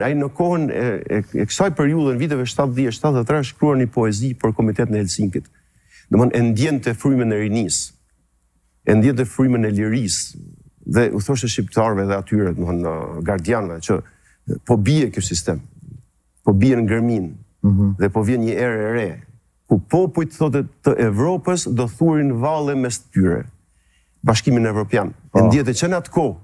Ai në kohën e kësaj periudhe në viteve 70-73 shkruar një poezi për Komitetin e Helsinkit. Domthon e ndjente frymën e rinisë, e ndjente frymën e lirisë dhe u thoshte shqiptarëve dhe atyre, domthon gardianëve që po bie ky sistem, po bie në ngërmin dhe po vjen një erë e re, ku popujt thotë të Evropës do thurin valle mes tyre. Bashkimin Evropian. E ndjete që në atë kohë.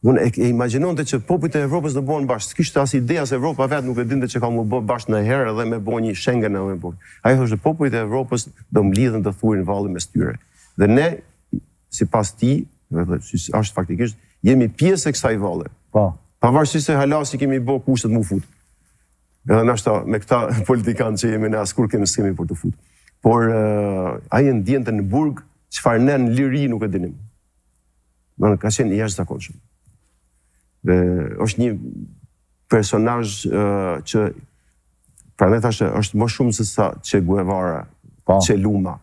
Unë e imagjinonte që popujt e Evropës do bëhen bashkë. S'kishte as ide as Evropa vetë nuk e dinte që ka më bë bashkë në herë dhe me bë një Schengen e me bë. Ai thoshte popujt e Evropës do mblidhen të thurin valle mes tyre. Dhe ne, sipas tij, është faktikisht, jemi pjesë e kësaj valle. Po. Pavarësisht se hala si kemi bë kushtet më fut. Edhe nashta me këta politikanë që jemi ne askur s'kemi për të fut. Por ai e ndjente në burg çfarë ne në liri nuk e dinim. Ka qenë jashtëzakonshëm. Dhe është një personazh që pranë thashë është më shumë se sa Che Guevara, Che Luma.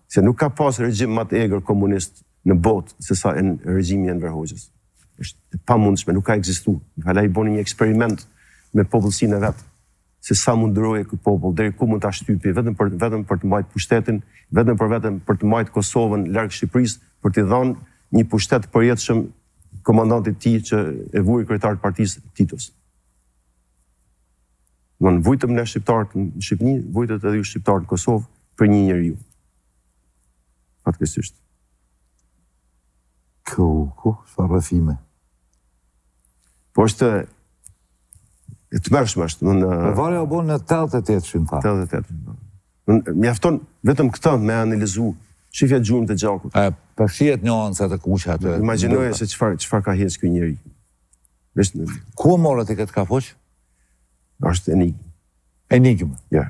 Se nuk ka pas regjim më të egër komunist në botë se sa në regjimi i Enver Hoxhës. Është pamundshme, nuk ka ekzistuar. Hala i bëni një eksperiment me popullsinë e vet, se sa mund ndroje ky popull, deri ku mund ta shtypi, vetëm për të mbajtur pushtetin, vetëm për të mbajtur Kosovën larg Shqipërisë, për t'i dhënë një pushtet përjetshëm komandantit të tij që e vuri kryetar të partisë Titos. Në vujtëm ne shqiptarët në Shqipëni, vujtët edhe ju shqiptarët në Kosovë për një njeriu. Fatkeqësisht. Sa rrëfime. Po është e tmerrshme është. Varja u bën në 88 në fakt. 88. Mjafton vetëm këtë me analizu. Shifja gjurmë të gjakut. Për shihet nuancat e kuqe atë. Imagjinoje se çfarë ka hecë ky njeri. Ku morët i këtë kafuq? Është enigmë. Enigmë. Ja.